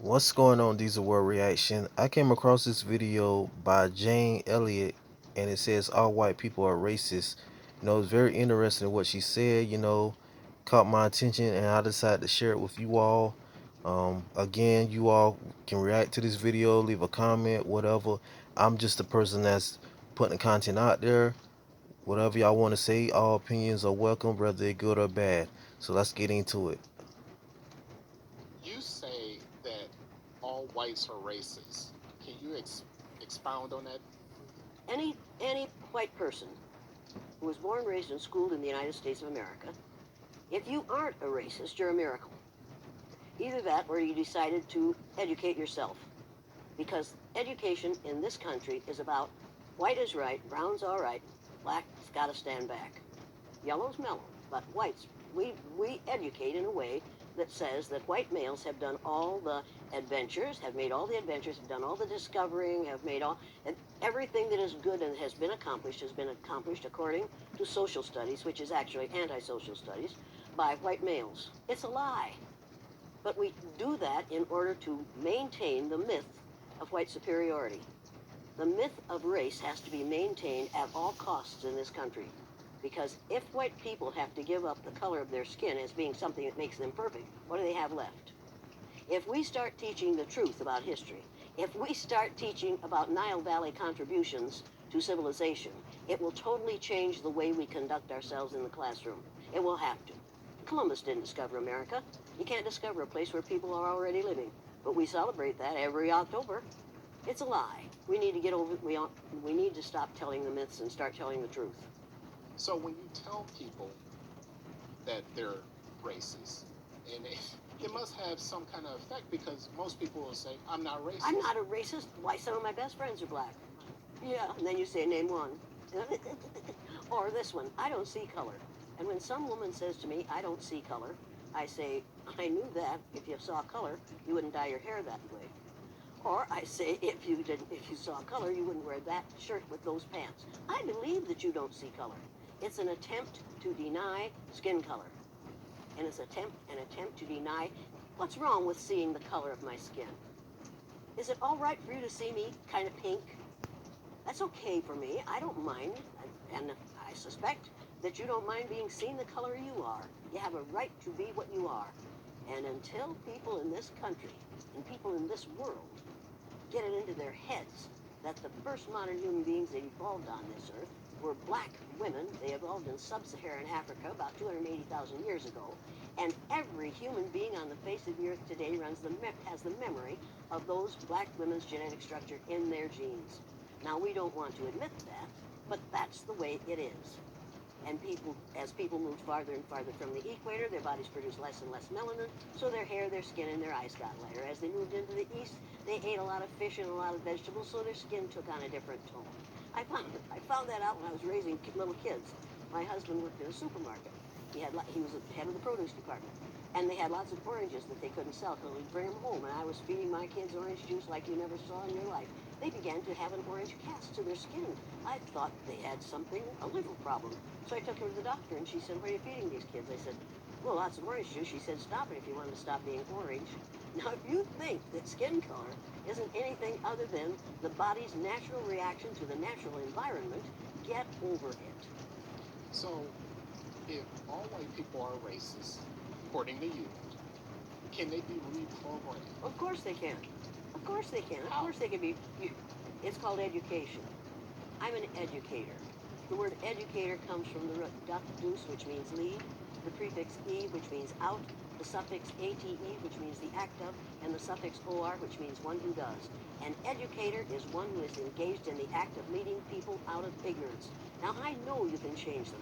What's going on, Diesel World Reaction? I came across this video by Jane Elliott, and it says all white people are racist. It's very interesting what she said, caught my attention, and I decided to share it with you all. Again, you all can react to this video, leave a comment, whatever. I'm just the person that's putting content out there. Whatever y'all want to say, all opinions are welcome, whether they're good or bad. So let's get into it. You say that all whites are racist. Can you expound on that? Any white person who was born, raised, and schooled in the United States of America, if you aren't a racist, you're a miracle. Either that or you decided to educate yourself. Because education in this country is about white is right, brown's all right, black's got to stand back. Yellow's mellow, but whites, we educate in a way that says that white males have done all the adventures, have made all the adventures, have done all the discovering, have made all, and everything that is good and has been accomplished according to social studies, which is actually anti-social studies, by white males. It's a lie. But we do that in order to maintain the myth of white superiority. The myth of race has to be maintained at all costs in this country. Because if white people have to give up the color of their skin as being something that makes them perfect, what do they have left? If we start teaching the truth about history, if we start teaching about Nile Valley contributions to civilization, it will totally change the way we conduct ourselves in the classroom. It will have to. Columbus didn't discover America. You can't discover a place where people are already living. But we celebrate that every October. It's a lie. We need to get over. We need to stop telling the myths and start telling the truth. So when you tell people that they're racist, and it must have some kind of effect because most people will say, I'm not racist. I'm not a racist. Why, some of my best friends are black. Yeah, and then you say, name one. Or this one, I don't see color. And when some woman says to me, I don't see color, I say, I knew that if you saw color, you wouldn't dye your hair that way. Or I say, if you saw color, you wouldn't wear that shirt with those pants. I believe that you don't see color. It's an attempt to deny skin color. And it's an attempt to deny what's wrong with seeing the color of my skin. Is it all right for you to see me kind of pink? That's okay for me. I don't mind. And I suspect that you don't mind being seen the color you are. You have a right to be what you are. And until people in this country and people in this world get it into their heads that the first modern human beings that evolved on this earth were black women. They evolved in sub-Saharan Africa about 280,000 years ago. And every human being on the face of the earth today has the memory of those black women's genetic structure in their genes. Now, we don't want to admit that, but that's the way it is. And as people moved farther and farther from the equator, their bodies produced less and less melanin, so their hair, their skin, and their eyes got lighter. As they moved into the east, they ate a lot of fish and a lot of vegetables, so their skin took on a different tone. I found that out when I was raising little kids. My husband worked in a supermarket. He was the head of the produce department. And they had lots of oranges that they couldn't sell, so we'd bring them home, and I was feeding my kids orange juice like you never saw in your life. They began to have an orange cast to their skin. I thought they had a liver problem. So I took her to the doctor, and she said, what are you feeding these kids? I said, well, lots of orange juice. She said, stop it if you want to stop being orange. Now, if you think that skin color isn't anything other than the body's natural reaction to the natural environment, get over it. So if all white people are racist, according to you, can they be reprogrammed? Of course they can. Of course they can. Of course they can be. It's called education. I'm an educator. The word educator comes from the root dus, which means lead, the prefix e, which means out, the suffix ate, which means the act of, and the suffix or, which means one who does. An educator is one who is engaged in the act of leading people out of ignorance. Now, I know you can change them.